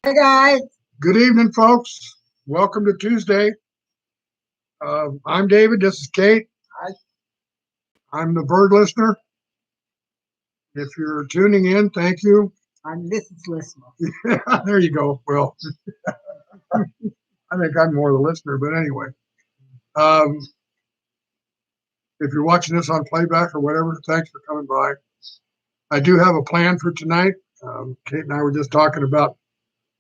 Hey guys, Good evening, folks. Welcome to Tuesday. I'm David. This is Kate. I, I'm the bird listener. If you're tuning in, thank you. I'm Mrs. Listener. There you go. Well, I think I'm more the listener, but anyway. Um, if you're watching this on playback or whatever, thanks for coming by. I do have a plan for tonight. Kate and I were just talking about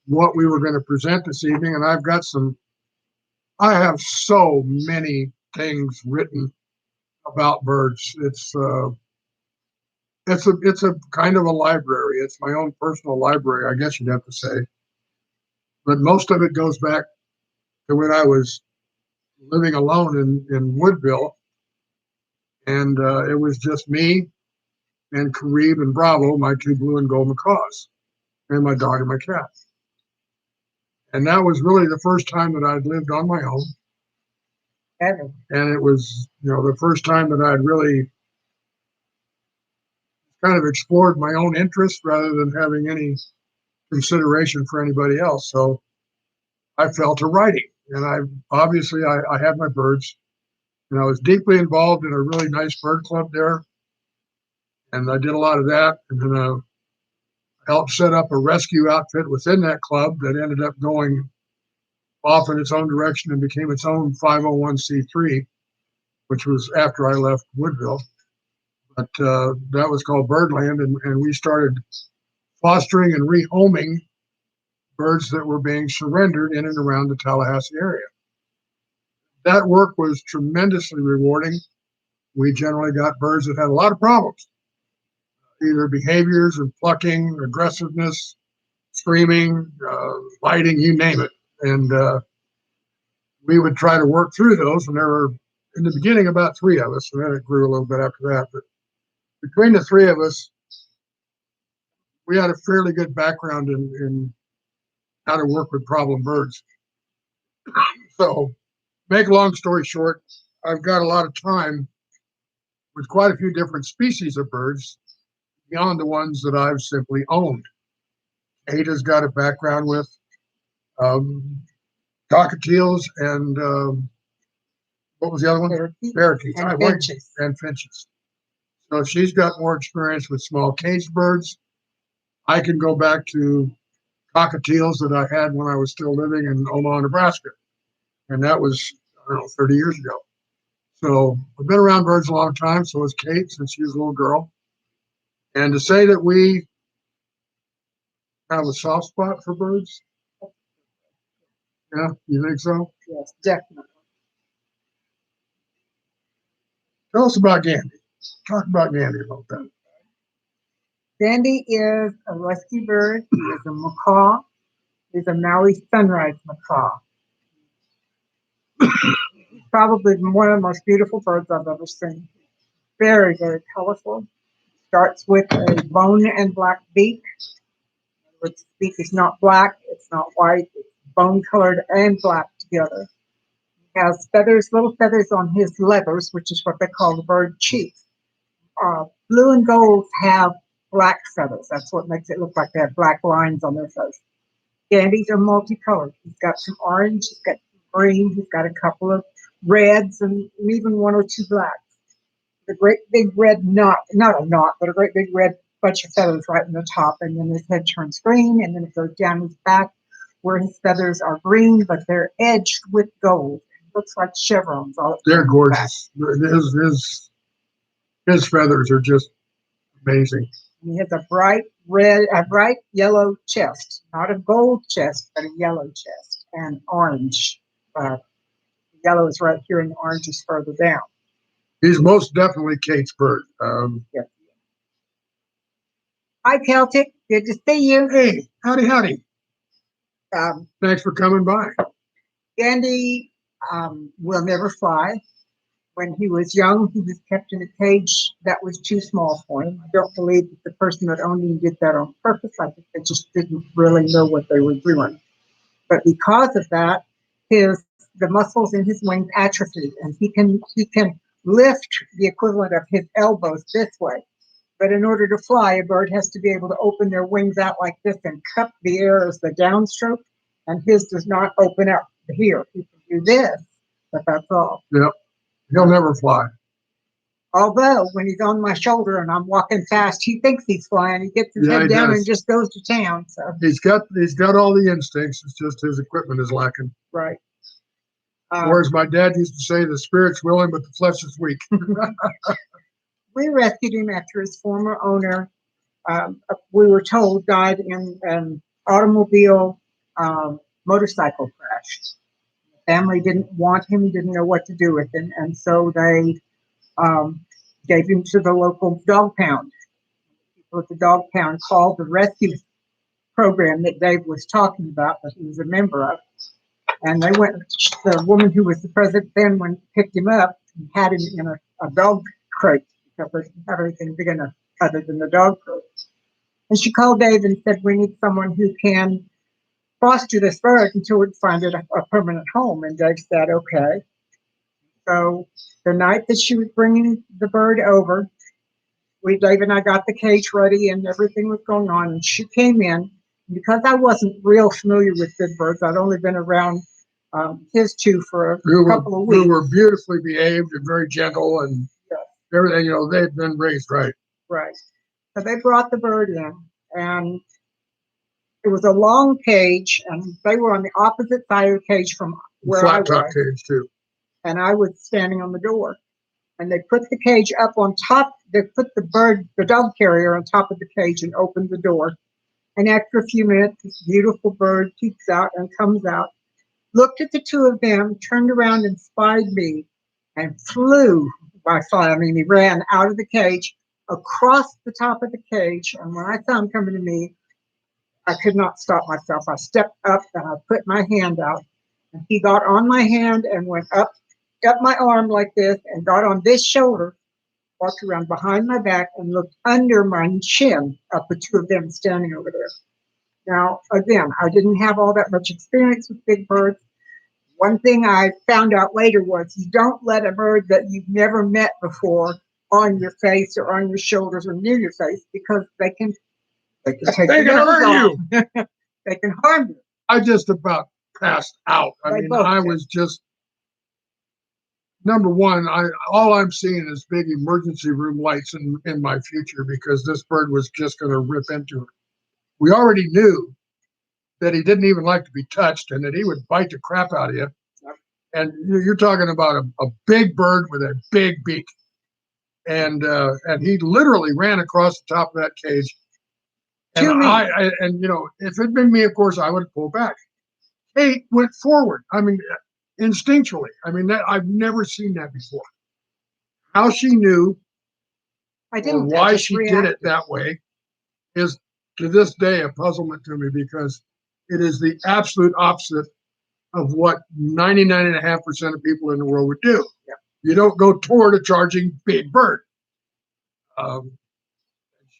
what we were going to present this evening, and I have so many things written about birds. It's a kind of a library. It's my own personal library, I guess you'd have to say. But most of it goes back to when I was living alone in Woodville, and it was just me and Kareem and Bravo, my two blue and gold macaws, and my dog and my cat. And that was really the first time that I'd lived on my own, Ever. and it was the first time that I'd really kind of explored my own interests rather than having any consideration for anybody else. So I fell to writing, and I had my birds, and I was deeply involved in a really nice bird club there, and I did a lot of that, and then I helped set up a rescue outfit within that club that ended up going off in its own direction and became its own 501c3, which was after I left Woodville. But that was called Birdland, and we started fostering and rehoming birds that were being surrendered in and around the Tallahassee area. That work was tremendously rewarding. We generally got birds that had a lot of problems, either behaviors and plucking, aggressiveness, screaming, biting, you name it. And we would try to work through those. And there were, in the beginning, about three of us, and then it grew a little bit after that. But between the three of us, we had a fairly good background in how to work with problem birds. So, make a long story short, I've got a lot of time with quite a few different species of birds beyond the ones that I've simply owned. Ada's got a background with um, cockatiels and what was the other one? Parakeets. And finches. And finches. So she's got more experience with small caged birds. I can go back to cockatiels that I had when I was still living in Omaha, Nebraska. And that was, I don't know, 30 years ago. So I've been around birds a long time. So has Kate since she was a little girl. And to say that we have a soft spot for birds, yeah, you think so? Yes, definitely. Tell us about Gandhi. Talk about Gandhi a little bit. Sandy is a rescue bird. He is a macaw. He's a Maui sunrise macaw. Probably one of the most beautiful birds I've ever seen. Very, very colorful. Starts with a bone and black beak. The beak is not black, it's not white, it's bone colored and black together. He has feathers, little feathers on his leathers, which is what they call the bird cheeks. Blue and golds have black feathers. That's what makes it look like they have black lines on their face. Gandys are multicolored. He's got some orange, he's got some green, he's got a couple of reds, and even one or two blacks. The great big red knot, not a knot, but a great big red bunch of feathers right in the top, and then his head turns green, and then it goes down his back where his feathers are green, but they're edged with gold. It looks like chevrons. They're gorgeous. His feathers are just amazing. He has a bright yellow chest, not a gold chest, but a yellow chest, and orange. Yellow is right here, and the orange is further down. He's most definitely Kate's bird. Yes. Hi, Celtic. Good to see you. Hey, howdy. Um, Thanks for coming by. Gandhi will never fly. When he was young, he was kept in a cage that was too small for him. I don't believe that the person that owned him did that on purpose. I think they just didn't really know what they were doing. But because of that, the muscles in his wings atrophied, and he can lift the equivalent of his elbows this way. But in order to fly, a bird has to be able to open their wings out like this and cup the air as the downstroke, and his does not open up here. He can do this, but that's all. Yep. He'll never fly. Although when he's on my shoulder and I'm walking fast, he thinks he's flying. He gets his Yeah, head he down does. and just goes to town. So He's got all the instincts. It's just his equipment is lacking. right. Or as my dad used to say, the spirit's willing, but the flesh is weak. We rescued him after his former owner, we were told, died in an automobile motorcycle crash. The family didn't want him, didn't know what to do with him, and so they gave him to the local dog pound. People at the dog pound called the rescue program that Dave was talking about, that he was a member of. And they went, the woman who was the president then picked him up and had him in a dog crate because they didn't have anything big enough other than the dog crate. And she called Dave and said, we need someone who can foster this bird until we find it a permanent home. And Dave said, okay. So the night that she was bringing the bird over, Dave and I got the cage ready and everything was going on. And she came in. Because I wasn't real familiar with big birds, I'd only been around his two for a couple of weeks. Who were beautifully behaved and very gentle and everything. You know, they'd been raised right. Right. So they brought the bird in, and it was a long cage, and they were on the opposite side of the cage from where I was. Flat top cage too. And I was standing on the door. And they put the cage up on top. They put the dog carrier on top of the cage and opened the door. And after a few minutes, this beautiful bird peeks out and comes out, looked at the two of them, turned around and spied me, and flew. I mean, he ran out of the cage, across the top of the cage. And when I saw him coming to me, I could not stop myself. I stepped up and I put my hand out. And he got on my hand and went up my arm like this and got on this shoulder, walked around behind my back and looked under my chin at the two of them standing over there. Now, again, I didn't have all that much experience with big birds. One thing I found out later was you don't let a bird that you've never met before on your face or on your shoulders or near your face because they can take They can hurt you. They can harm you. I just about passed out. I was just, number one, all I'm seeing is big emergency room lights in my future because this bird was just going to rip into it. We already knew that he didn't even like to be touched and that he would bite the crap out of you. And you're talking about a big bird with a big beak. And he literally ran across the top of that cage. And if it'd been me, of course, I would have pulled back. Kate went forward. I mean, instinctually. I mean, I've never seen that before. How she knew or why she did it that way is to this day a puzzlement to me because it is the absolute opposite of what 99.5% of people in the world would do. Yeah. You don't go toward a charging big bird.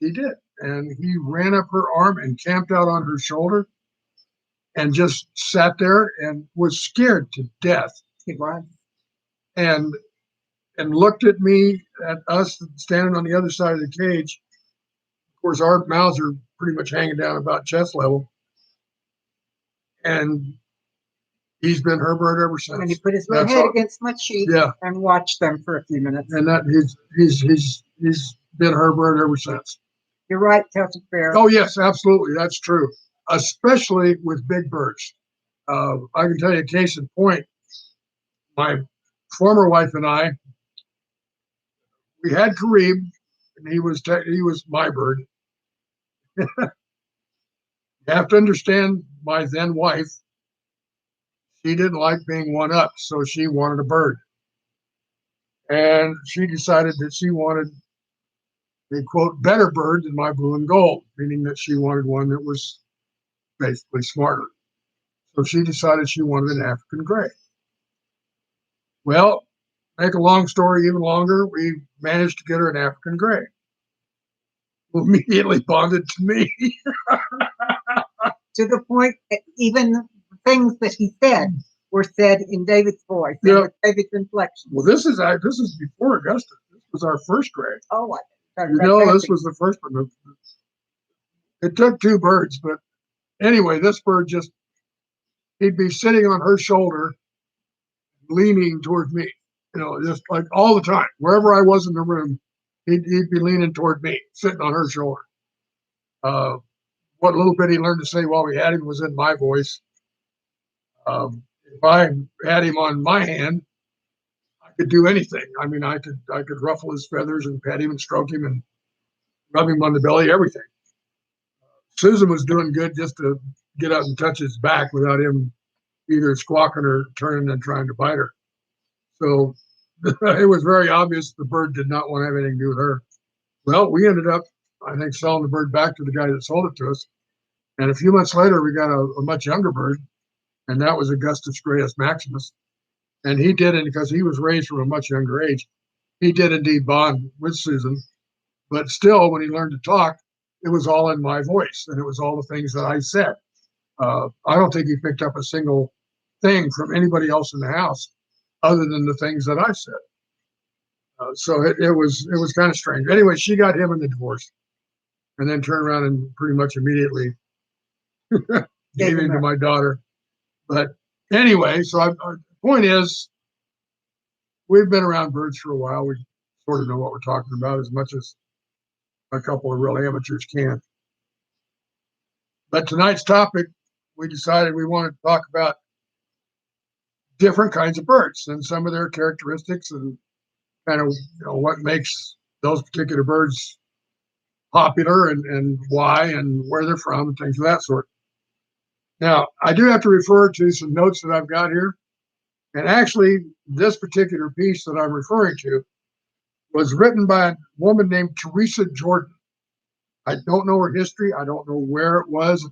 She did. And he ran up her arm and camped out on her shoulder and just sat there and was scared to death. He was. And looked at me, at us standing on the other side of the cage. Of course, our mouths are pretty much hanging down about chest level. And he's been her bird ever since. And he put his little head against my cheek and watched them for a few minutes. And that he's been her bird ever since. You're right, Celtic Bear. Oh, yes, absolutely. That's true. Especially with big birds. I can tell you a case in point. My former wife and I, we had Kareem, and he was my bird. You have to understand my then wife, she didn't like being one up, so she wanted a bird. And she decided that she wanted a, quote, better bird than my blue and gold, meaning that she wanted one that was basically smarter. So she decided she wanted an African gray. Well, make a long story even longer, we managed to get her an African gray. Who immediately bonded to me. To the point that even things that he said were said in David's voice, with David's inflection. Well, this is before Augusta. This was our first gray. Oh, This was the first one. It took two birds, but anyway, this bird he'd be sitting on her shoulder, leaning towards me, just like all the time. Wherever I was in the room, he'd be leaning toward me, sitting on her shoulder. What little bit he learned to say while we had him was in my voice. If I had him on my hand, I could do anything. I mean, I could ruffle his feathers and pet him and stroke him and rub him on the belly, everything. Susan was doing good just to get up and touch his back without him either squawking or turning and trying to bite her. So it was very obvious the bird did not want to have anything to do with her. Well, we ended up, I think, selling the bird back to the guy that sold it to us. And a few months later, we got a much younger bird, and that was Augustus Grayus Maximus. And he did it because he was raised from a much younger age. He did indeed bond with Susan, but still, when he learned to talk, it was all in my voice, and it was all the things that I said. I don't think he picked up a single thing from anybody else in the house other than the things that I said. So it was kind of strange. Anyway, she got him in the divorce, and then turned around and pretty much immediately gave him to my daughter. But anyway, so the point is, we've been around birds for a while. We sort of know what we're talking about as much as a couple of real amateurs can. But tonight's topic, we decided we wanted to talk about different kinds of birds and some of their characteristics and kind of what makes those particular birds popular and why and where they're from and things of that sort. Now, I do have to refer to some notes that I've got here. And actually, this particular piece that I'm referring to was written by a woman named Teresa Jordan. I don't know her history. I don't know where it was.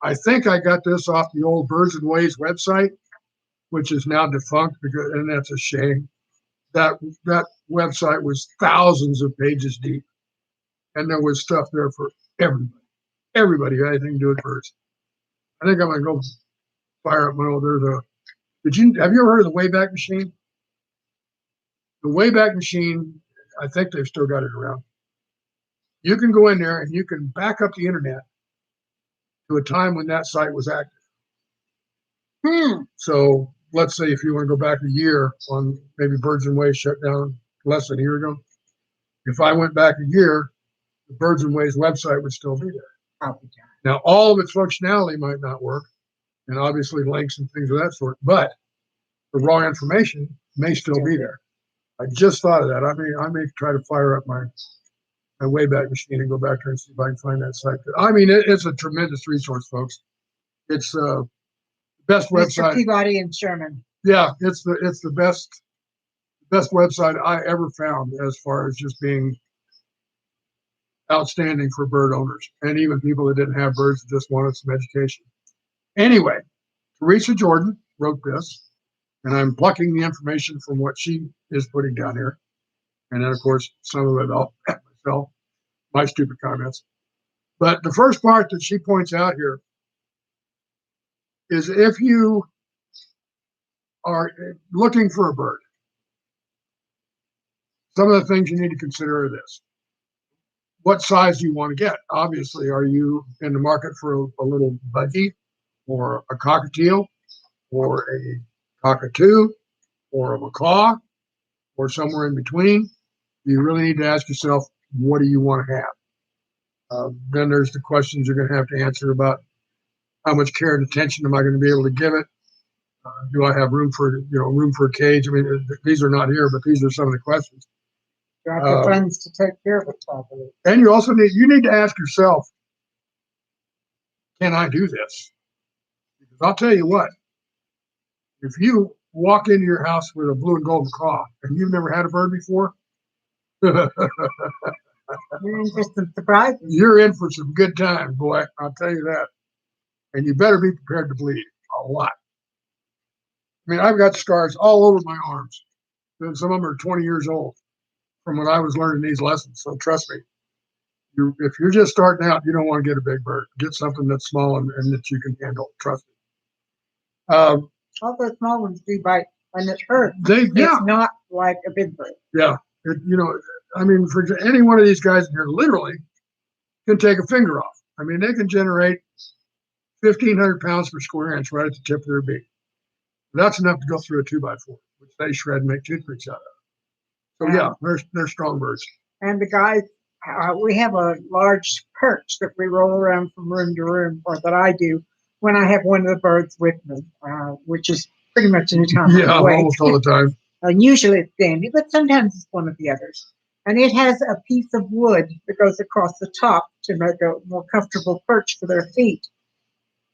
I think I got this off the old Birds and Ways website, which is now defunct, and that's a shame. That website was thousands of pages deep, and there was stuff there for everybody. Everybody who had anything to do with birds. I think I'm gonna go fire up my old. Have you ever heard of the Wayback Machine? The Wayback Machine, I think they've still got it around. You can go in there and you can back up the internet to a time when that site was active. So let's say if you want to go back a year on maybe Birds and Ways shut down less than a year ago. If I went back a year, the Birds and Ways website would still be there. Now, all of its functionality might not work, and obviously links and things of that sort, but the raw information may still be there. I just thought of that. I may try to fire up my Wayback Machine and go back there and see if I can find that site. I mean, it's a tremendous resource, folks. It's the best website. Mr. Peabody and Sherman. Yeah, it's the best website I ever found as far as just being outstanding for bird owners and even people that didn't have birds that just wanted some education. Anyway, Teresa Jordan wrote this, and I'm plucking the information from what she is putting down here. And then, of course, some of it I'll add myself, my stupid comments. But the first part that she points out here is if you are looking for a bird, some of the things you need to consider are this. What size do you want to get? Obviously, are you in the market for a little budgie or a cockatiel or a cockatoo or a macaw or somewhere in between? You really need to ask yourself, what do you want to have? Then there's the questions you're going to have to answer about how much care and attention am I going to be able to give it? Do I have room for a cage? I mean, these are not here, but these are some of the questions. You have the funds to take care of it properly. And you also need to ask yourself, can I do this? Because I'll tell you what, if you walk into your house with a blue and gold macaw and you've never had a bird before, You're in for some surprises. You're in for some good times, boy. I'll tell you that. And you better be prepared to bleed a lot. I mean, I've got scars all over my arms. And some of them are 20 years old from when I was learning these lessons. So trust me, if you're just starting out, you don't want to get a big bird. Get something that's small and that you can handle. Trust me. All the small ones do bite when it's hurt. It's not like a big bird. Yeah. I mean, for any one of these guys in here, literally can take a finger off. I mean, they can generate 1,500 pounds per square inch right at the tip of their beak. That's enough to go through a 2x4, which they shred and make toothpicks out of. So yeah, they're strong birds. And the guys, we have a large perch that we roll around from room to room, or that I do when I have one of the birds with me, which is pretty much any time. Yeah, almost all the time. Usually it's Dandy, but sometimes it's one of the others. And it has a piece of wood that goes across the top to make a more comfortable perch for their feet.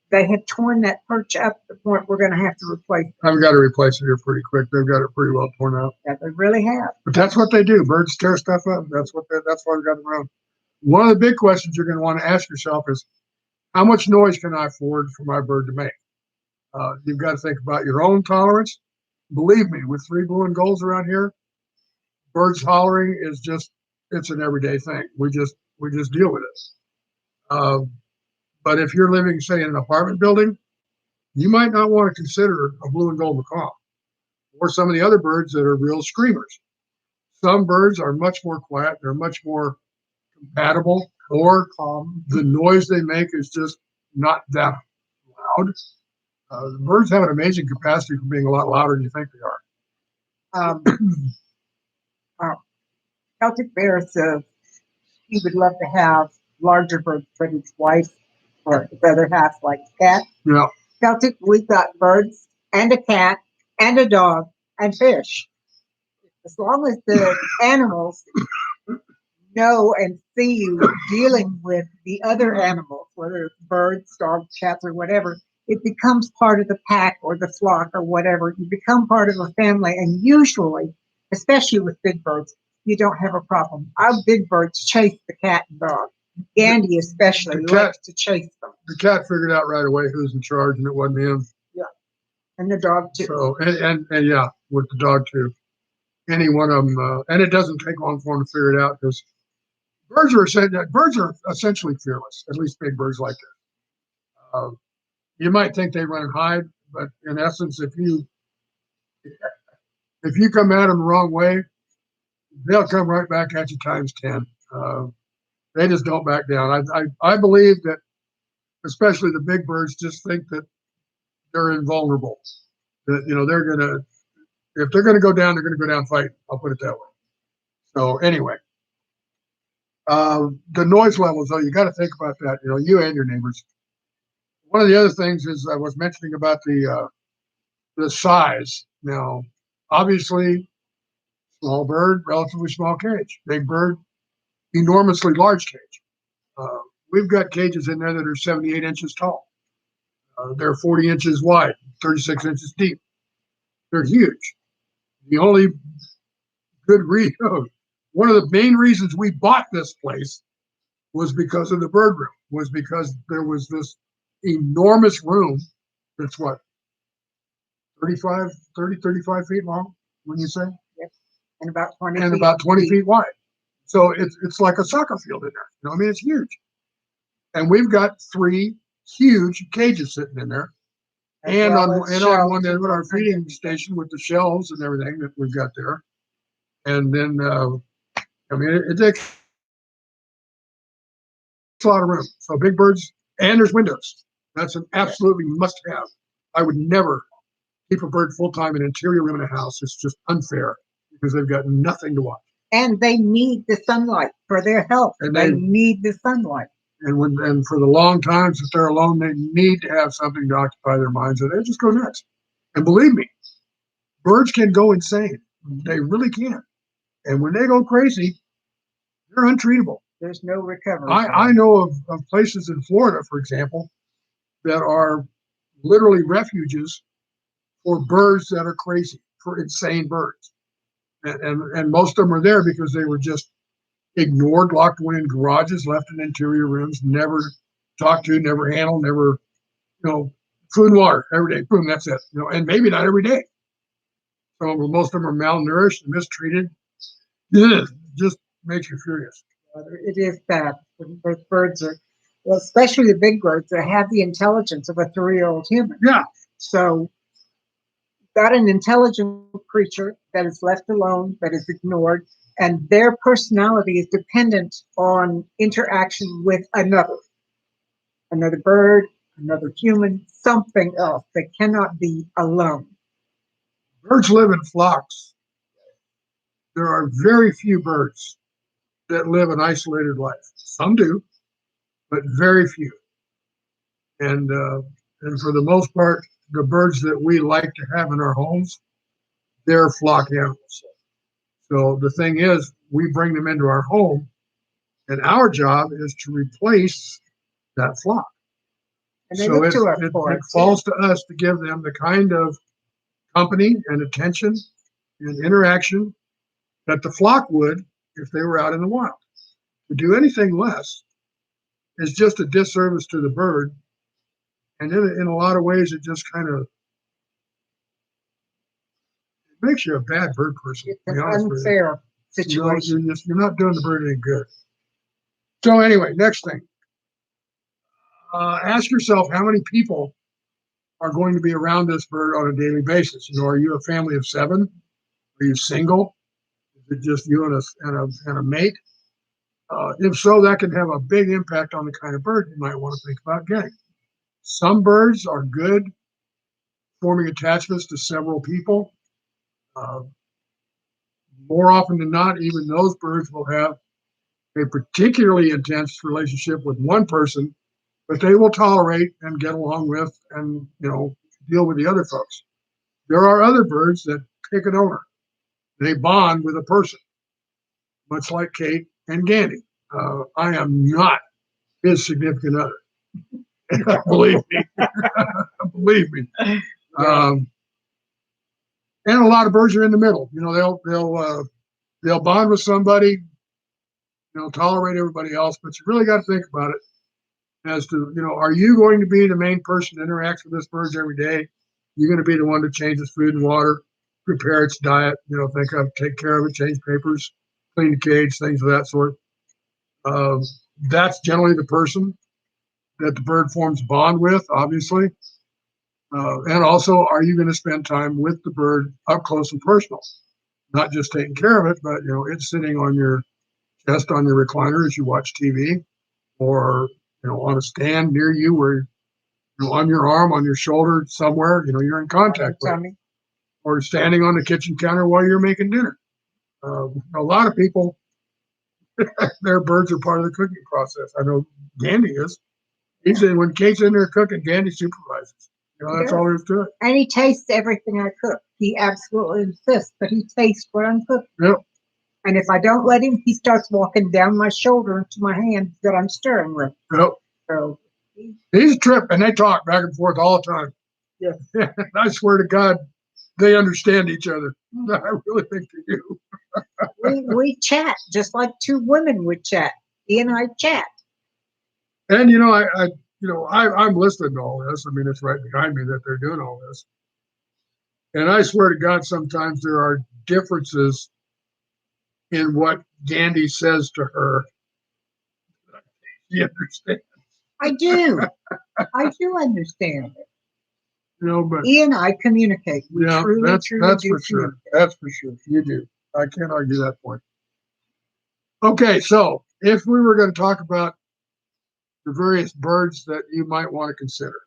They have torn that perch up to the point we're going to have to replace it. I've got to replace it here pretty quick. They've got it pretty well torn out. Yeah, they really have. But that's what they do. Birds tear stuff up. That's why we got them around. One of the big questions you're going to want to ask yourself is, how much noise can I afford for my bird to make? You've got to think about your own tolerance. Believe me, with 3 blue and golds around here, birds hollering is it's an everyday thing. We just deal with it. But if you're living, say, in an apartment building, you might not want to consider a blue and gold macaw or some of the other birds that are real screamers. Some birds are much more quiet. They're much more compatible, or the noise they make is just not that loud. The birds have an amazing capacity for being a lot louder than you think they are. Celtic Bear says he would love to have larger birds, but his wife or his other half likes cats. Yeah. Celtic, we've got birds and a cat and a dog and fish. As long as the animals know and see you dealing with the other animals, whether it's birds, dogs, cats, or whatever, it becomes part of the pack or the flock or whatever. You become part of a family, and usually, especially with big birds, you don't have a problem. Our big birds chase the cat and dog. Gandhi especially likes to chase them. The cat figured out right away who's in charge, and it wasn't him. Yeah, and the dog too. So and yeah, with the dog too. Any one of them, and it doesn't take long for them to figure it out, because birds are essentially fearless. At least big birds like that. You might think they run and hide, but in essence, if you come at them the wrong way, they'll come right back at you times 10. They just don't back down. I believe that, especially the big birds, just think that they're invulnerable. That they're gonna, if they're gonna go down, they're gonna go down fighting. I'll put it that way. So anyway, the noise levels, though, you got to think about that. You and your neighbors. One of the other things is I was mentioning about the size. Now, obviously, small bird, relatively small cage. Big bird, enormously large cage. We've got cages in there that are 78 inches tall. They're 40 inches wide, 36 inches deep. They're huge. The only good reason, one of the main reasons we bought this place was because of the bird room, was because there was this enormous room that's 35 feet long, when you say? Yes. And about 20 and feet about 20 deep. feet wide. So it's like a soccer field in there. I mean, it's huge. And we've got 3 huge cages sitting in there. And on one end, our feeding station with the shelves and everything that we've got there. And then, I mean, it takes a lot of room. So big birds, and there's windows. That's an absolutely must-have. I would never keep a bird full-time in an interior room in a house. It's just unfair, because they've got nothing to watch. And they need the sunlight for their health. And they need the sunlight. And for the long times that they're alone, they need to have something to occupy their minds, or they just go nuts. And believe me, birds can go insane. They really can. And when they go crazy, they're untreatable. There's no recovery. I know of places in Florida, for example, that are literally refuges for birds that are crazy, for insane birds. And most of them are there because they were just ignored, locked away in garages, left in interior rooms, never talked to, never handled, never, food and water every day. Boom, that's it. And maybe not every day. Most of them are malnourished and mistreated. It just makes you furious. It is bad. Those birds are, well, especially the big birds that have the intelligence of a 3-year-old human. Yeah. So, got an intelligent creature that is left alone, that is ignored, and their personality is dependent on interaction with another bird, another human, something else. They cannot be alone. Birds live in flocks. There are very few birds that live an isolated life. Some do, but very few. And for the most part, the birds that we like to have in our homes, they're flock animals. So the thing is, we bring them into our home, and our job is to replace that flock. And they So look to us it for it. falls to us to give them the kind of company and attention and interaction that the flock would if they were out in the wild. To do anything less is just a disservice to the bird. And in a lot of ways, it just kind of makes you a bad bird person. It's To an be honest with you. unfair situation. You're not doing the bird any good. So anyway, next thing. Ask yourself how many people are going to be around this bird on a daily basis. Are you a family of 7? Are you single? Is it just you and a mate? If so, that can have a big impact on the kind of bird you might want to think about getting. Some birds are good forming attachments to several people. More often than not, even those birds will have a particularly intense relationship with one person, but they will tolerate and get along with and deal with the other folks. There are other birds that pick an owner. They bond with a person, much like Kate and Gandy. I am not his significant other. Believe me. Believe me. And a lot of birds are in the middle. They'll bond with somebody, tolerate everybody else, but you really got to think about it as to, are you going to be the main person that interacts with this bird every day? You're going to be the one to change its food and water, prepare its diet, take care of it, change papers, clean the cage, things of that sort. That's generally the person that the bird forms bond with, obviously. And also, are you going to spend time with the bird up close and personal? Not just taking care of it, but, it's sitting on your chest on your recliner as you watch TV, or, on a stand near you where, on your arm, on your shoulder, somewhere, you're in contact with it. Or standing on the kitchen counter while you're making dinner. A lot of people, their birds are part of the cooking process. I know Gandy is. He said when Kate's in there cooking, Gandy supervises. That's all there is to it. And he tastes everything I cook. He absolutely insists, but he tastes what I'm cooking. Yep. And if I don't let him, he starts walking down my shoulder into my hand that I'm stirring with. Yep. So he's a trip, and they talk back and forth all the time. Yeah. I swear to God, they understand each other. I really think they do. we chat just like 2 women would chat. He and I chat. And I'm listening to all this. I mean, it's right behind me that they're doing all this. And I swear to God, sometimes there are differences in what Gandy says to her. You understand? I do. I do understand it. But he and I communicate. We truly that's do for sure. That's for sure. You do. I can't argue that point. Okay, so if we were going to talk about the various birds that you might want to consider,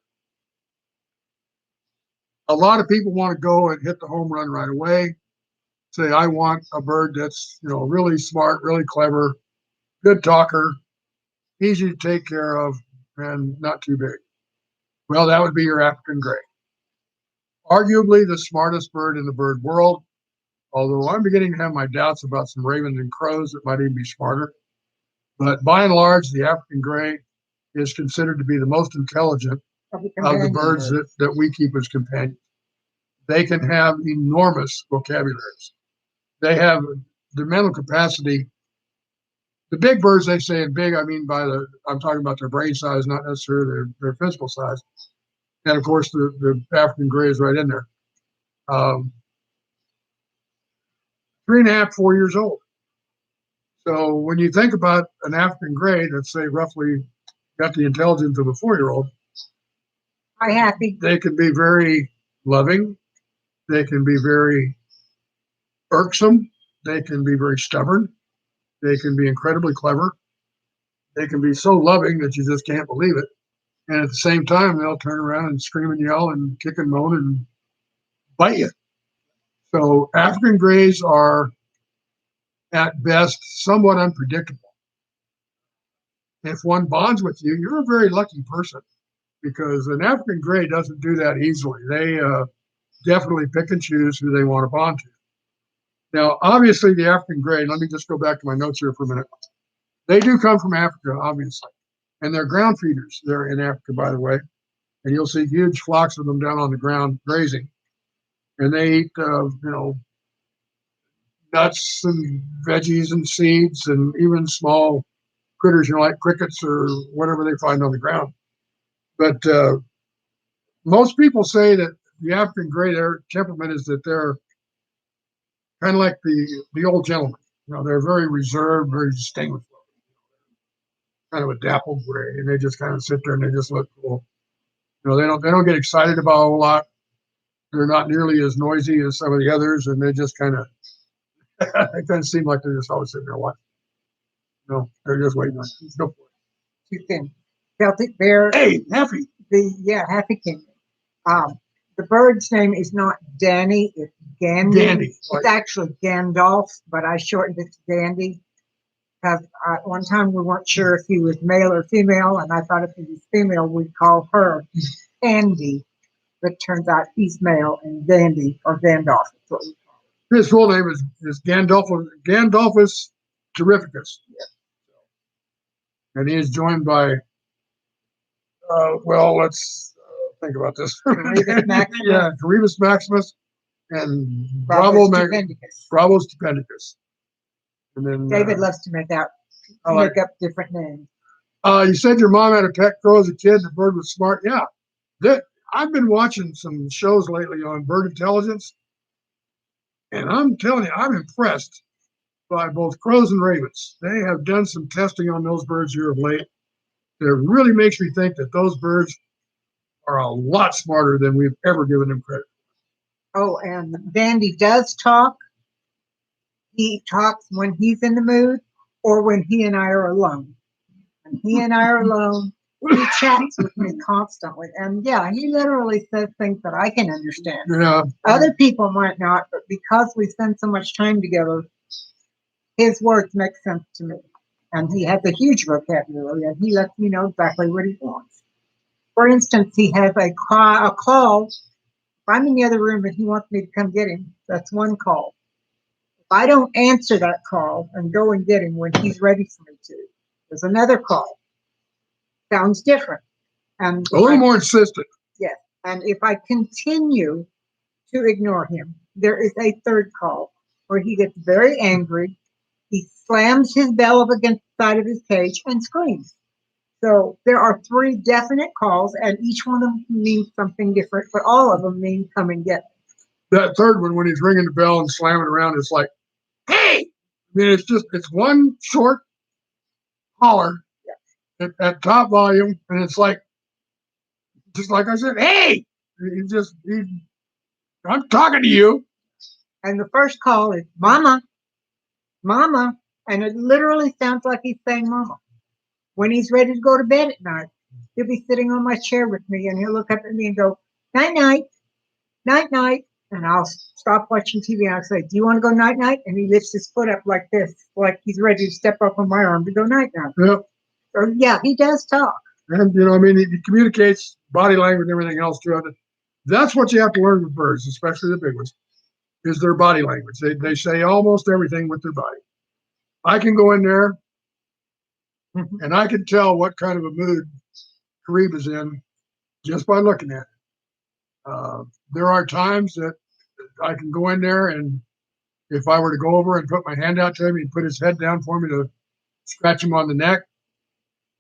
a lot of people want to go and hit the home run right away. Say, I want a bird that's really smart, really clever, good talker, easy to take care of, and not too big. Well, that would be your African gray. Arguably the smartest bird in the bird world, although I'm beginning to have my doubts about some ravens and crows that might even be smarter. But by and large, the African gray is considered to be the most intelligent of the birds that we keep as companions. They can have enormous vocabularies. They have the mental capacity. The big birds, they say, and big, I mean I'm talking about their brain size, not necessarily their physical size. And of course, the African gray is right in there. 3.5, 4 years old. So when you think about an African gray that's, say, roughly got the intelligence of a 4-year-old, they can be very loving. They can be very irksome, they can be very stubborn. They can be incredibly clever. They can be so loving that you just can't believe it. And at the same time, they'll turn around and scream and yell and kick and moan and bite you. So African Greys are at best somewhat unpredictable. If one bonds with you, you're a very lucky person because an African Grey doesn't do that easily. They definitely pick and choose who they want to bond to. Now, obviously, the African Grey, let me just go back to my notes here for a minute. They do come from Africa, obviously, and they're ground feeders. They're in Africa, by the way, and you'll see huge flocks of them down on the ground grazing. And they eat, nuts and veggies and seeds and even small critters, like crickets or whatever they find on the ground. But most people say that the African Grey, their temperament is that they're kind of like the old gentleman. They're very reserved, very distinguished, kind of a dappled gray, and they just kind of sit there and they just look cool. They don't get excited about a whole lot. They're not nearly as noisy as some of the others, and they just kind of it kind of seem like they're just always sitting there watching. They're just waiting on you. Go for it. You can Celtic bear. Hey, Happy. Happy King. The bird's name is not Danny, it's Gandy. Gandy. It's actually Gandalf, but I shortened it to Gandy because at one time we weren't sure if he was male or female, and I thought if he was female, we'd call her Andy. But turns out he's male, and Gandy or Gandalf is what we call him. His full name is Gandalfus terrificus. Yeah. And he is joined by, let's think about this. Corybus Maximus. Yeah, Corybus Maximus and Bravo Bravo Stupendicus. And then David loves to make up different names. You said your mom had a pet crow as a kid. The bird was smart. Yeah, I've been watching some shows lately on bird intelligence, and I'm telling you, I'm impressed by both crows and ravens. They have done some testing on those birds here of late. It really makes me think that those birds are a lot smarter than we've ever given them credit. Oh, and Dandy does talk. He talks when he's in the mood or when he and I are alone. When he and I are alone, he chats with me constantly. And yeah, he literally says things that I can understand. Yeah. Other people might not, but because we spend so much time together, his words make sense to me. And he has a huge vocabulary, and he lets me know exactly what he wants. For instance, he has a call. If I'm in the other room and he wants me to come get him, that's one call. If I don't answer that call and go and get him when he's ready for me to, there's another call. Sounds different. And a little more insistent. Yes. And if I continue to ignore him, there is a third call where he gets very angry. He slams his bell up against the side of his cage and screams. So there are 3 definite calls, and each one of them means something different, but all of them mean come and get me. That third one, when he's ringing the bell and slamming around, it's like, hey! I mean, it's one short holler at top volume, and it's like, just like I said, hey! I'm talking to you. And the first call is, Mama, Mama, and it literally sounds like he's saying Mama. When he's ready to go to bed at night, he'll be sitting on my chair with me, and he'll look up at me and go, night, night, night, night. And I'll stop watching TV, and I'll say, do you want to go night, night? And he lifts his foot up like this, like he's ready to step up on my arm to go night, night. Yep. So, yeah, he does talk. And, he communicates body language and everything else to it. That's what you have to learn with birds, especially the big ones, is their body language. They say almost everything with their body. I can go in there, and I can tell what kind of a mood Carib is in just by looking at it. There are times that I can go in there, and if I were to go over and put my hand out to him, he'd put his head down for me to scratch him on the neck.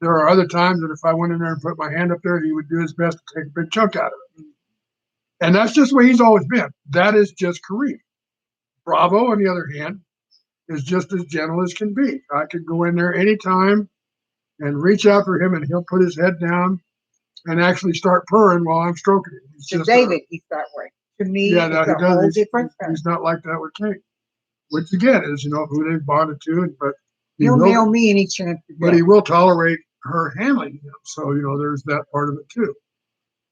There are other times that if I went in there and put my hand up there, he would do his best to take a big chunk out of it. And that's just the way he's always been. That is just Carib. Bravo, on the other hand, is just as gentle as can be. I could go in there anytime and reach out for him, and he'll put his head down and actually start purring while I'm stroking him. To David, he's that way. To me, yeah, no, it's a whole different thing. He's not like that with Kate. which again is, who they've bonded to, but he He'll will, nail me any chance to but get. he will tolerate her handling him. So, there's that part of it too.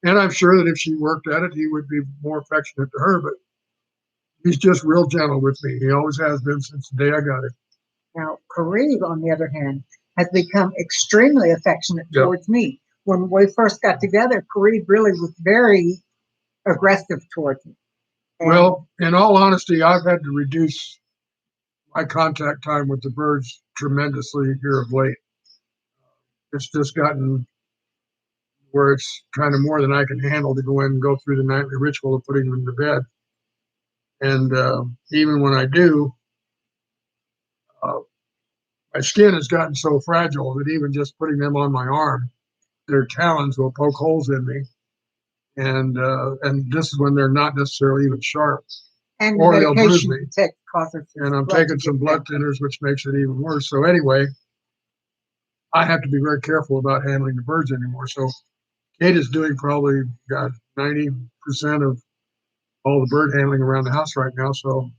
And I'm sure that if she worked at it, he would be more affectionate to her, but he's just real gentle with me. He always has been since the day I got him. Now, Kareem, on the other hand, has become extremely affectionate Yeah. towards me. When we first got together, Kareem really was very aggressive towards me. And Well, in all honesty, I've had to reduce my contact time with the birds tremendously here of late. It's just gotten where it's kind of more than I can handle to go in and go through the nightly ritual of putting them to bed. And even when I do, uh, my skin has gotten so fragile that even just putting them on my arm, their talons will poke holes in me. And this is when they're not necessarily even sharp, and or the they'll bruise medication me. you take causes his And I'm blood to taking get some blood better. thinners, which makes it even worse. So anyway, I have to be very careful about handling the birds anymore. So Kate is doing probably got 90% of all the bird handling around the house right now. So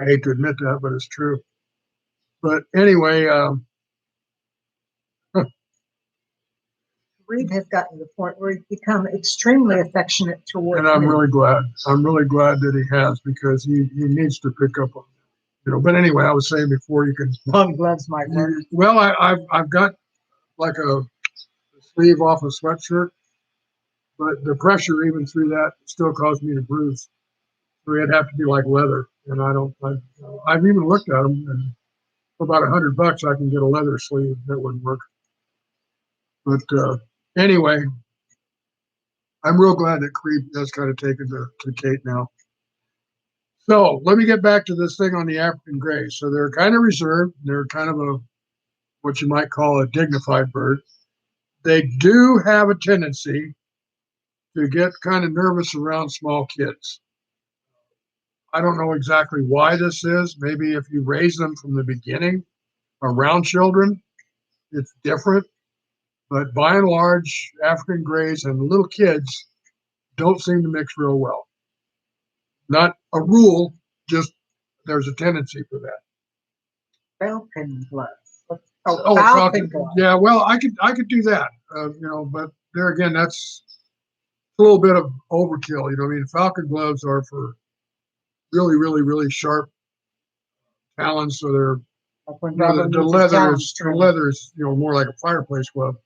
I hate to admit that, but it's true. But anyway, Kareem has gotten to the point where he's become extremely affectionate towards and I'm me. really glad. I'm really glad that he has, because he needs to pick up on that. But anyway, I was saying before, you can. Long gloves might work. Well, I've got like a sleeve off a sweatshirt, but the pressure even through that still caused me to bruise. So it'd have to be like leather, and I've even looked at them, and for about $100 I can get a leather sleeve that would work. But anyway, I'm real glad that Creed has kind of taken to Kate now. So let me get back to this thing on the African gray. So they're kind of reserved. They're kind of what you might call a dignified bird. They do have a tendency to get kind of nervous around small kids. I don't know exactly why this is. Maybe if you raise them from the beginning around children, it's different. But by and large, African grays and little kids don't seem to mix real well. Not a rule, just there's a tendency for that. Falcon gloves. Falcon gloves. Yeah, well, I could do that, but there again, that's a little bit of overkill. I mean, falcon gloves are for really, really, really sharp talons, so they're Like when the leather is more like a fireplace glove.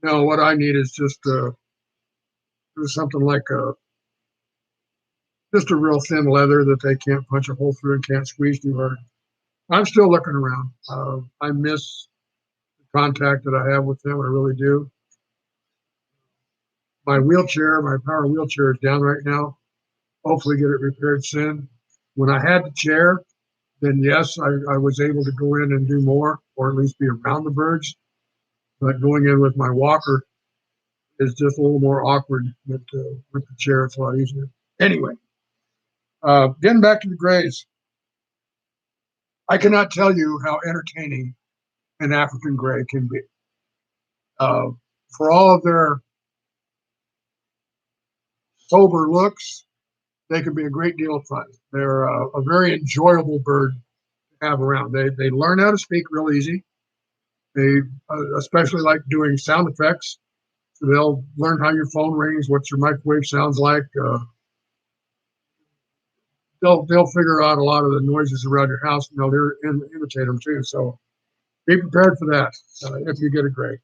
No, what I need is just something like just a real thin leather that they can't punch a hole through and can't squeeze too hard. I'm still looking around. I miss the contact that I have with them. I really do. My power wheelchair is down right now. Hopefully get it repaired soon. When I had the chair, then yes, I was able to go in and do more, or at least be around the birds. But going in with my walker is just a little more awkward. But with the chair, it's a lot easier. Anyway, getting back to the grays, I cannot tell you how entertaining an African gray can be. For all of their sober looks, they can be a great deal of fun. They're a very enjoyable bird to have around. They learn how to speak real easy. They especially like doing sound effects. So they'll learn how your phone rings, what your microwave sounds like. They'll figure out a lot of the noises around your house, and they'll imitate them too. So be prepared for that if you get a gray.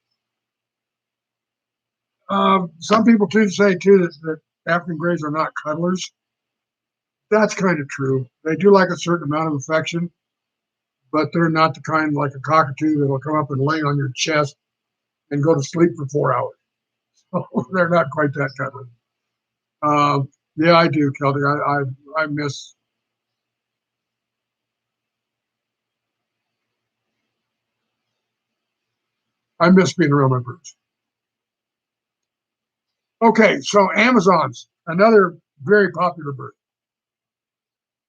Some people too say too that African grays are not cuddlers. That's kind of true. They do like a certain amount of affection, but they're not the kind like a cockatoo that'll come up and lay on your chest and go to sleep for 4 hours. So they're not quite that cuddly. Yeah, I do, Celtic. I miss. I miss being around my birds. Okay, so Amazons, another very popular bird.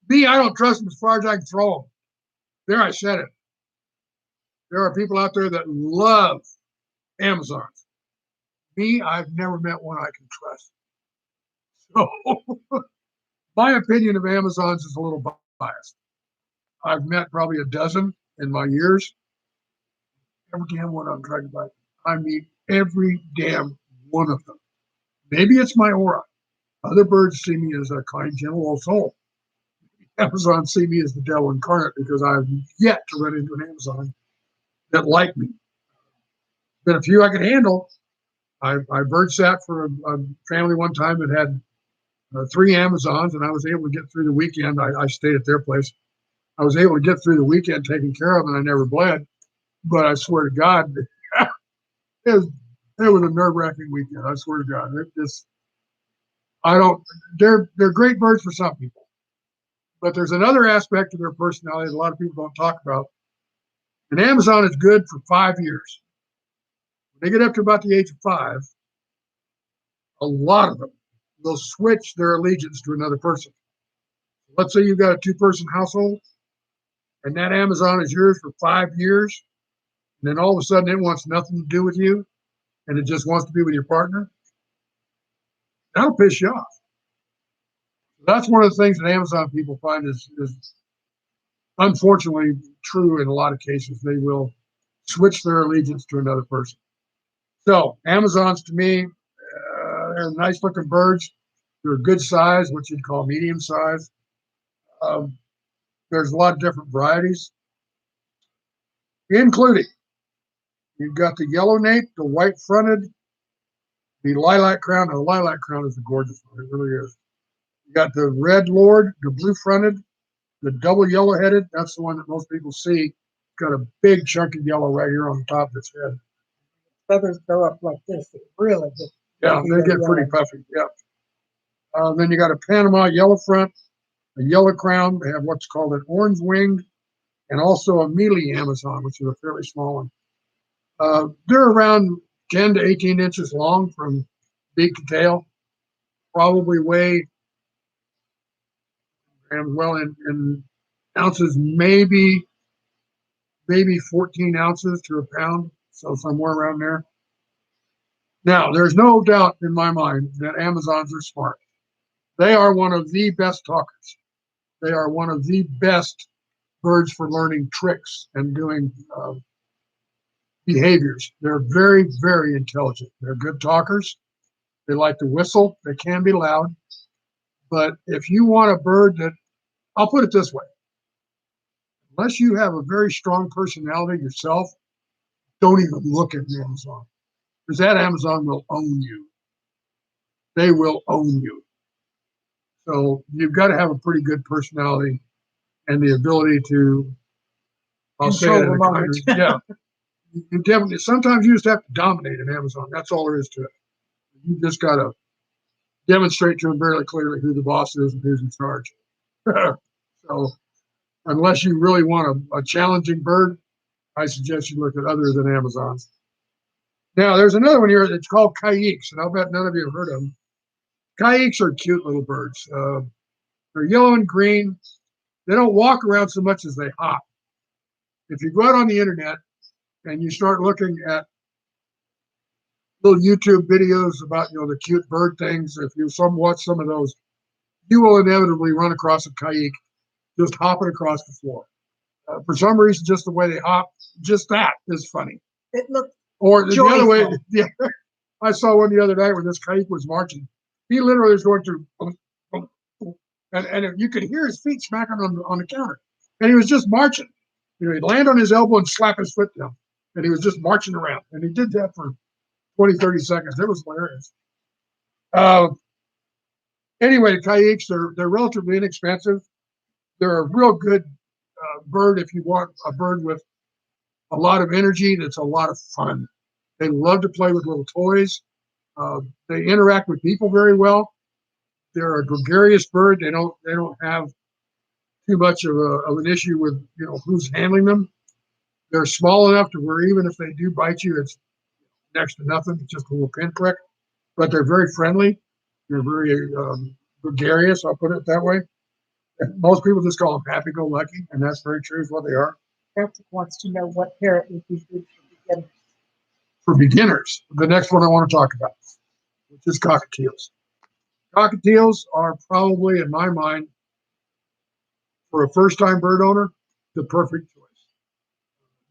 Me, I don't trust them as far as I can throw them. There, I said it. There are people out there that love Amazons. Me, I've never met one I can trust. So my opinion of Amazons is a little biased. I've met probably a dozen in my years. Every damn one I'm trying to buy. I meet every damn one of them. Maybe it's my aura. Other birds see me as a kind, gentle old soul. Amazons see me as the devil incarnate because I've yet to run into an Amazon that like me. Been a few I could handle. I bird sat for a family one time that had 3 Amazons, and I was able to get through the weekend. I stayed at their place. I was able to get through the weekend taking care of them, and I never bled. But I swear to God, it was, it was a nerve-wracking weekend. I swear to God, it just I don't. They're great birds for some people, but there's another aspect of their personality that a lot of people don't talk about. An Amazon is good for 5 years. When they get up to about the age of 5, a lot of them will switch their allegiance to another person. Let's say you've got a 2-person household, and that Amazon is yours for 5 years, and then all of a sudden it wants nothing to do with you, and it just wants to be with your partner. That'll piss you off. That's one of the things that Amazon people find is unfortunately true in a lot of cases. They will switch their allegiance to another person. So Amazons, to me, they're nice looking birds. They're a good size, what you'd call medium size. There's a lot of different varieties, including you've got the yellow nape, the white fronted, the lilac crown. Now, the lilac crown is a gorgeous one. It really is. You got the red lord, the blue fronted, the double yellow headed. That's the one that most people see. It's got a big chunk of yellow right here on the top of its head. Feathers go up like this. It really gets. Yeah, they get pretty puffy. Yeah. Then you got a Panama yellow front, a yellow crown. They have what's called an orange winged, and also a mealy Amazon, which is a fairly small one. They're around 10 to 18 inches long from beak to tail. Probably weigh, and well, in ounces, maybe 14 ounces to a pound. So somewhere around there. Now, there's no doubt in my mind that Amazons are smart. They are one of the best talkers. They are one of the best birds for learning tricks and doing behaviors. They're very, very intelligent. They're good talkers. They like to whistle. They can be loud. But if you want a bird that, I'll put it this way, unless you have a very strong personality yourself, don't even look at an Amazon, because that Amazon will own you. They will own you. So you've got to have a pretty good personality and the ability to, I'll say it in a kinder, yeah. You definitely, sometimes you just have to dominate an Amazon. That's all there is to it. You just got to demonstrate to them very clearly who the boss is and who's in charge. So unless you really want a challenging bird, I suggest you look at other than Amazons. Now, there's another one here that's called Caiques, and I'll bet none of you have heard of them. Caiques are cute little birds. They're yellow and green. They don't walk around so much as they hop. If you go out on the internet and you start looking at little YouTube videos about, the cute bird things, if you watch some of those, you will inevitably run across a Caique just hopping across the floor. For some reason, just the way they hop, just that is funny. It looks or the joyful. other way. Yeah, I saw one the other night when this Caique was marching. He literally was going through, and you could hear his feet smacking on the counter, and he was just marching. He'd land on his elbow and slap his foot down, and he was just marching around. And he did that for 20, 30 seconds. It was hilarious. Anyway, Caiques, they're relatively inexpensive. They're a real good bird if you want a bird with a lot of energy that's a lot of fun. They love to play with little toys. They interact with people very well. They're a gregarious bird. They don't have too much of an issue with who's handling them. They're small enough to where even if they do bite you, it's next to nothing. It's just a little pinprick. But they're very friendly. They're very gregarious. I'll put it that way. And most people just call them happy-go-lucky, and that's very true. Is what they are. Patrick wants to know what parrot would be good for beginners. For beginners, the next one I want to talk about, which is cockatiels. Cockatiels are probably, in my mind, for a first-time bird owner, the perfect choice.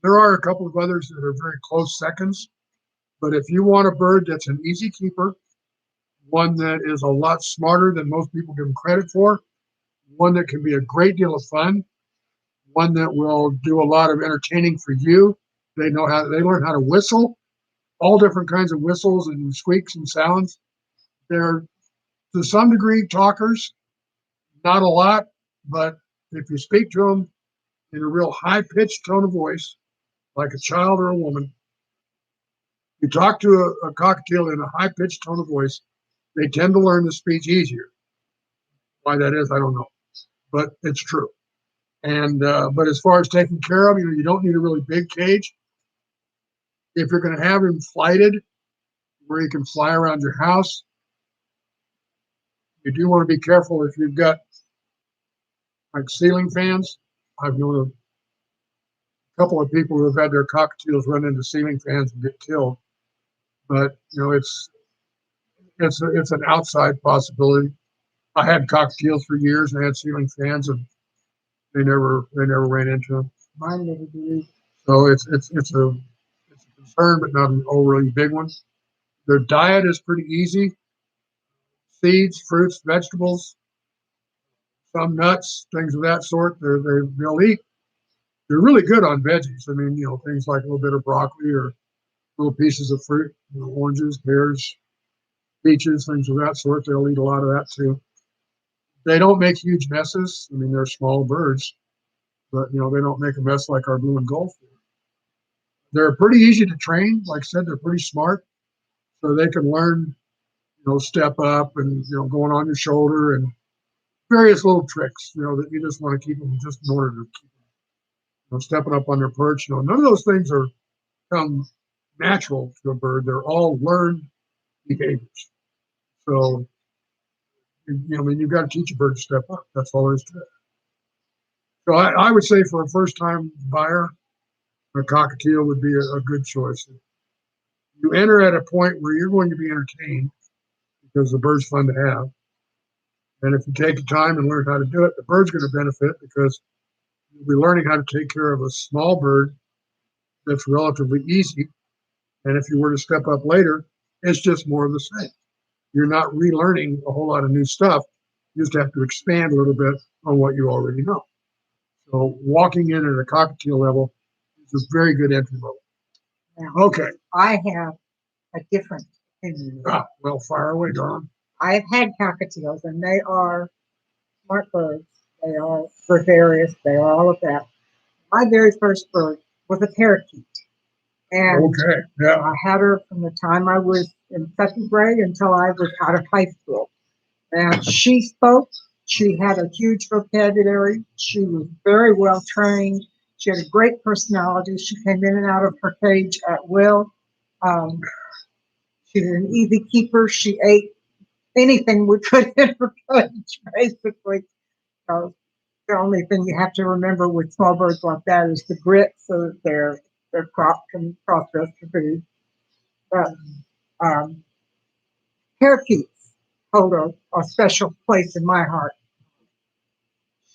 There are a couple of others that are very close seconds, but if you want a bird that's an easy keeper, one that is a lot smarter than most people give them credit for, one that can be a great deal of fun, one that will do a lot of entertaining for you. They learn how to whistle, all different kinds of whistles and squeaks and sounds. They're to some degree talkers, not a lot, but if you speak to them in a real high pitched tone of voice, like a child or a woman, you talk to a cockatiel in a high pitched tone of voice, they tend to learn the speech easier. Why that is, I don't know, but it's true. And but as far as taking care of, you don't need a really big cage. If you're going to have him flighted, where he can fly around your house, you do want to be careful if you've got like ceiling fans. I've known a couple of people who have had their cockatiels run into ceiling fans and get killed. But it's an outside possibility. I had cockatiels for years and had ceiling fans, and they never ran into them. Mine never do. So it's a concern, but not an overly big one. Their diet is pretty easy: seeds, fruits, vegetables, some nuts, things of that sort. They'll eat. They're really good on veggies. I mean, things like a little bit of broccoli or little pieces of fruit, oranges, pears, peaches, things of that sort. They'll eat a lot of that too. They don't make huge messes. I mean, they're small birds, but they don't make a mess like our blue and gold. They're pretty easy to train. Like I said, they're pretty smart, so they can learn, step up and going on your shoulder and various little tricks, that you just want to keep them just in order to keep them, stepping up on their perch. None of those things come natural to a bird. They're all learned behaviors. So, you've got to teach a bird to step up. That's all there is to it. So I would say for a first-time buyer, a cockatiel would be a good choice. You enter at a point where you're going to be entertained because the bird's fun to have. And if you take the time and learn how to do it, the bird's going to benefit because you'll be learning how to take care of a small bird that's relatively easy. And if you were to step up later, it's just more of the same. You're not relearning a whole lot of new stuff. You just have to expand a little bit on what you already know. So walking in at a cockatiel level is a very good entry level. Now, Okay. I have a different opinion. Well, fire away, darling. I've had cockatiels, and they are smart birds. They are gregarious. They are all of that. My very first bird was a parakeet. And okay, yeah. I had her from the time I was in second grade until I was out of high school. And she spoke. She had a huge vocabulary. She was very well trained. She had a great personality. She came in and out of her cage at will. She was an easy keeper. She ate anything we put in her cage, basically. The only thing you have to remember with small birds like that is the grit, so that their crop can process the food. But parakeets hold a special place in my heart.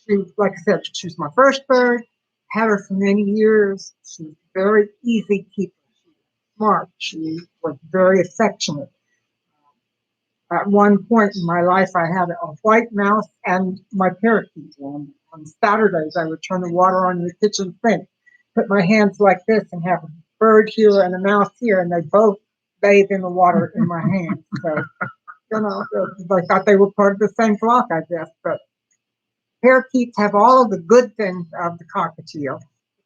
She, like I said, she was my first bird. Had her for many years. She was very easy keeper. She was smart. She was very affectionate. At one point in my life, I had a white mouse and my parakeet. On Saturdays, I would turn the water on the kitchen sink, put my hands like this, and have a bird here and a mouse here, and they both bathe in the water in my hands. So, I thought they were part of the same flock, I guess. But parakeets have all of the good things of the cockatiel.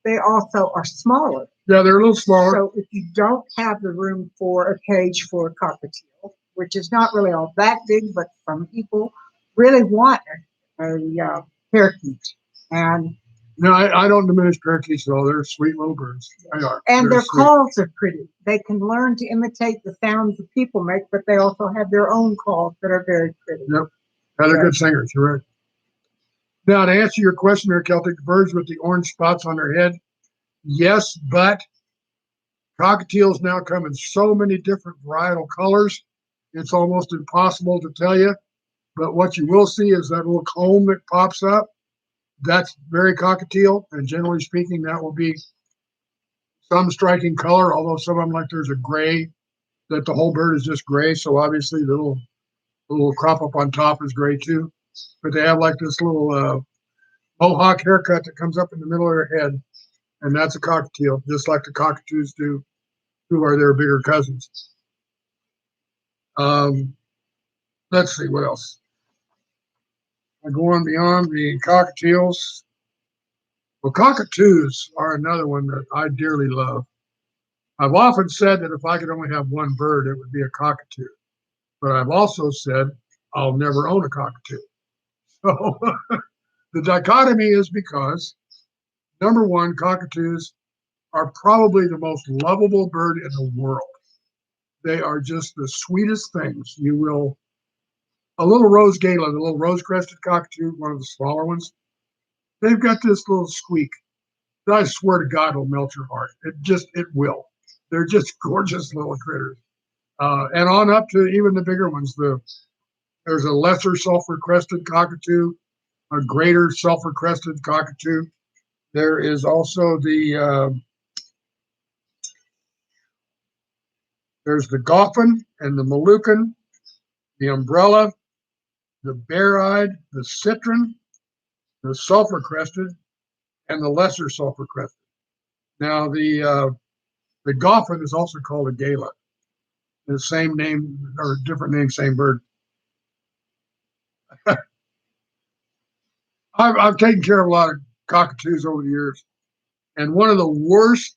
They also are smaller. Yeah, they're a little smaller. So if you don't have the room for a cage for a cockatiel, which is not really all that big, but some people really want a parakeet. And no, I don't diminish parakeets at all. They're sweet little birds. They are. And their sweet. calls are pretty. They can learn to imitate the sounds that people make, but they also have their own calls that are very pretty. Yep. Yeah, they're good singers. You're right. Now, to answer your question there, Celtic, birds with the orange spots on their head, yes, but cockatiels now come in so many different varietal colors, it's almost impossible to tell you. But what you will see is that little comb that pops up. that's very cockatiel, and generally speaking, that will be some striking color, although some of them, like there's a gray, that the whole bird is just gray, so obviously the little crop up on top is gray too. But they have like this little mohawk haircut that comes up in the middle of their head, and that's a cockatiel, just like the cockatoos do, who are their bigger cousins. Um, let's see what else. I go on beyond the cockatiels. Well, cockatoos are another one that I dearly love. I've often said that if I could only have one bird, it would be a cockatoo. But I've also said I'll never own a cockatoo. So the dichotomy is because, number one, cockatoos are probably the most lovable bird in the world. They are just the sweetest things. A little rose gala, the little rose-crested cockatoo, one of the smaller ones, they've got this little squeak that I swear to God will melt your heart. It will. They're just gorgeous little critters. And on up to even the bigger ones. There's a lesser sulfur-crested cockatoo, a greater sulfur-crested cockatoo. There is also there's the Goffin and the Moluccan, the umbrella, the bare-eyed, the citron, the sulfur-crested, and the lesser sulfur-crested. Now, the Goffin is also called a gala. The same name or different name, same bird. I've taken care of a lot of cockatoos over the years, and one of the worst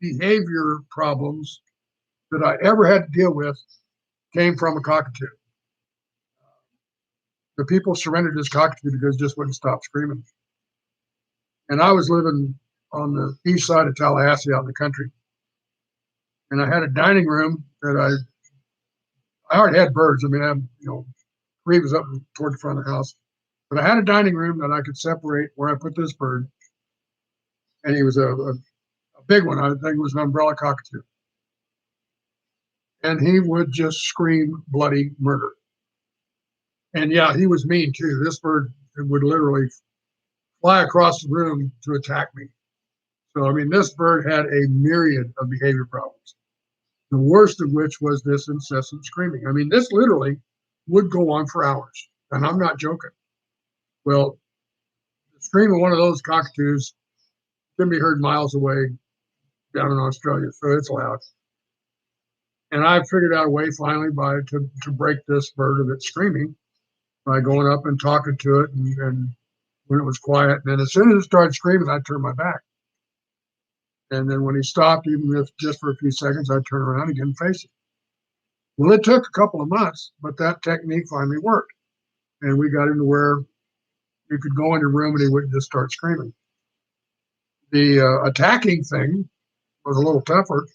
behavior problems that I ever had to deal with came from a cockatoo. The people surrendered this cockatoo because it just wouldn't stop screaming. And I was living on the east side of Tallahassee out in the country. And I had a dining room that I already had birds. I mean, three was up toward the front of the house. But I had a dining room that I could separate where I put this bird. And he was a big one. I think it was an umbrella cockatoo. And he would just scream bloody murder. And yeah, he was mean too. This bird would literally fly across the room to attack me. So, I mean, this bird had a myriad of behavior problems, the worst of which was this incessant screaming. I mean, this literally would go on for hours, and I'm not joking. Well, the scream of one of those cockatoos can be heard miles away down in Australia, so it's loud. And I figured out a way finally to break this bird of its screaming by going up and talking to it, and when it was quiet. And then as soon as it started screaming, I'd turn my back. And then when he stopped, even if just for a few seconds, I'd turn around again and face him. Well, it took a couple of months, but that technique finally worked. And we got into where you could go in your room and he wouldn't just start screaming. The attacking thing was a little tougher.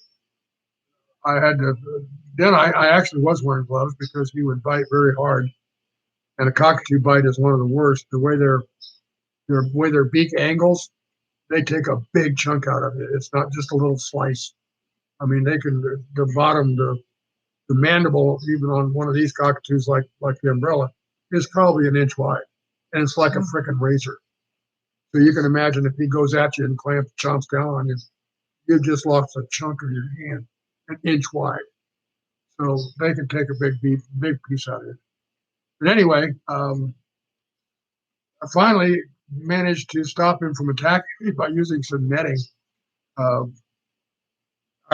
Then I actually was wearing gloves because he would bite very hard. And a cockatoo bite is one of the worst. The way their beak angles, they take a big chunk out of it. It's not just a little slice. I mean, the bottom, the mandible, even on one of these cockatoos, like the umbrella, is probably an inch wide. And it's like a frickin' razor. So you can imagine if he goes at you and chomps down on you, you've just lost a chunk of your hand, an inch wide. So they can take a big piece out of it. But anyway, I finally managed to stop him from attacking me by using some netting. I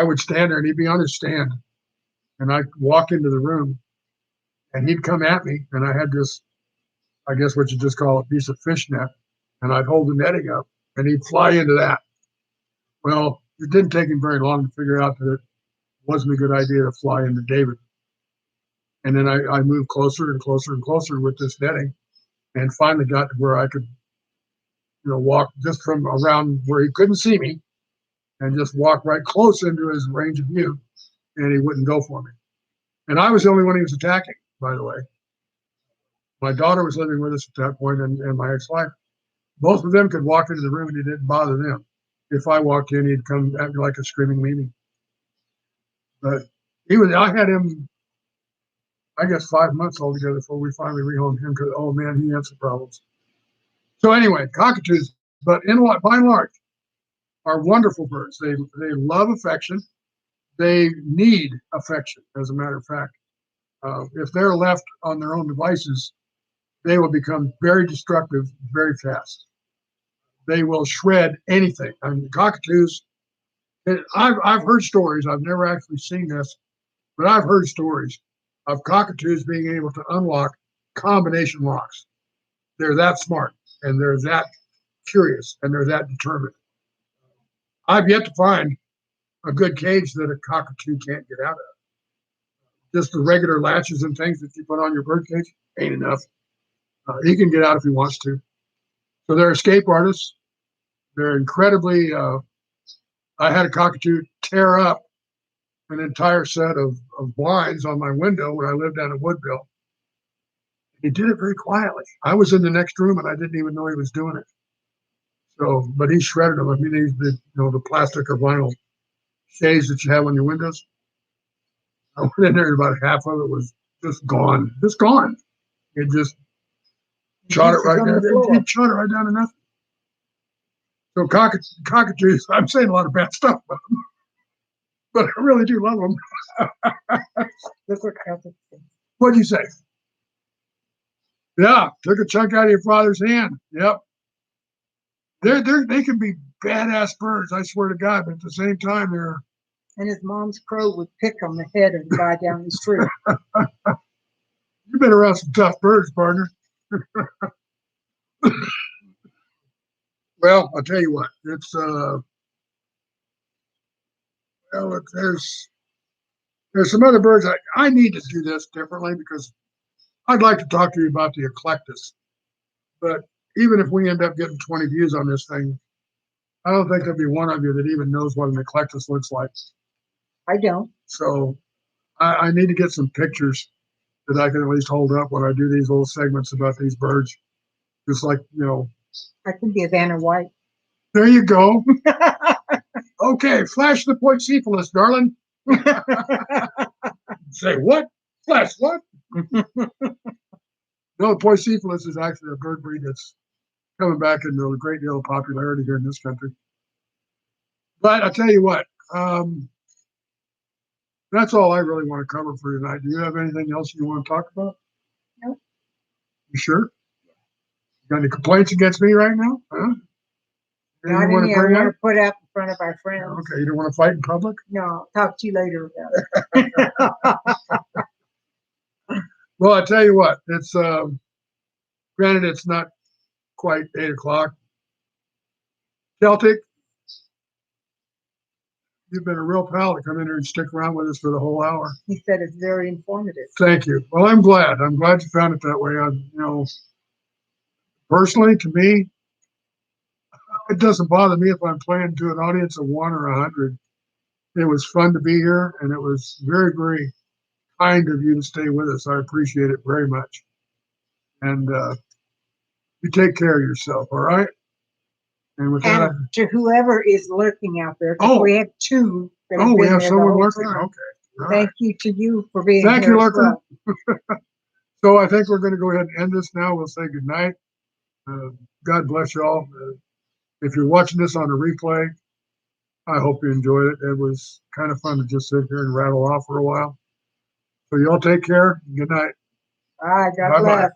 would stand there and he'd be on his stand, and I'd walk into the room and he'd come at me, and I had this, I guess what you just call a piece of fish net, and I'd hold the netting up and he'd fly into that. Well, it didn't take him very long to figure out that it wasn't a good idea to fly into David. And then I moved closer and closer and closer with this netting, and finally got to where I could, walk just from around where he couldn't see me and just walk right close into his range of view, and he wouldn't go for me. And I was the only one he was attacking, by the way. My daughter was living with us at that point, and my ex-wife. Both of them could walk into the room and it didn't bother them. If I walked in, he'd come at me like a screaming Mimi. But I had him, I guess, 5 months altogether before we finally rehomed him because, oh man, he had some problems. So anyway, cockatoos, but by and large, are wonderful birds. They love affection. They need affection, as a matter of fact. If they're left on their own devices, they will become very destructive very fast. They will shred anything. I mean, cockatoos. I've heard stories. I've never actually seen this, but I've heard stories of cockatoos being able to unlock combination locks. They're that smart, and they're that curious, and they're that determined. I've yet to find a good cage that a cockatoo can't get out of. Just the regular latches and things that you put on your bird cage ain't enough. He can get out if he wants to. So they're escape artists. They're incredibly. I had a cockatoo tear up an entire set of blinds on my window when I lived down in Woodville. He did it very quietly. I was in the next room and I didn't even know he was doing it. So, but he shredded them. I mean, the plastic or vinyl shades that you have on your windows. I went in there, about half of it was just gone. Just gone. It just shot it right down. It shot it right down to nothing. So cockatoos, I'm saying a lot of bad stuff about them, but I really do love them. What'd you say? Yeah, took a chunk out of your father's hand. Yep. They can be badass birds, I swear to God, but at the same time, they're. And his mom's crow would pick on the head of the guy down the street. You've been around some tough birds, partner. Well, I'll tell you what. It's there's some other birds. I need to do this differently because I'd like to talk to you about the eclectus. But even if we end up getting 20 views on this thing, I don't think there'll be one of you that even knows what an eclectus looks like. I don't. So I need to get some pictures that I can at least hold up when I do these little segments about these birds. Just like, I can be a Vanna White. There you go. Okay, flash the Poicephalus, darling. Say what? Flash what? No, Poicephalus is actually a bird breed that's coming back into a great deal of popularity here in this country. But I'll tell you what, that's all I really want to cover for tonight. Do you have anything else you want to talk about? No. You sure? Got any complaints against me right now? Huh? Not any I want to put out in front of our friends. Okay, you don't want to fight in public? No, I'll talk to you later about it. Well, I tell you what, it's granted it's not quite 8 o'clock. Celtic, you've been a real pal to come in here and stick around with us for the whole hour. He said it's very informative. Thank you. Well, I'm glad. I'm glad you found it that way. Personally, to me, it doesn't bother me if I'm playing to an audience of 1 or 100. It was fun to be here, and it was very, very kind of you to stay with us. I appreciate it very much. And you take care of yourself, all right? And with that, to whoever is lurking out there, we have two. We have someone lurking. Okay. Thank you to you for being here. Thank you, lurker. Well. So I think we're going to go ahead and end this now. We'll say good night. God bless you all. If you're watching this on a replay, I hope you enjoyed it. It was kind of fun to just sit here and rattle off for a while. So y'all take care. Good night. All right. God bless.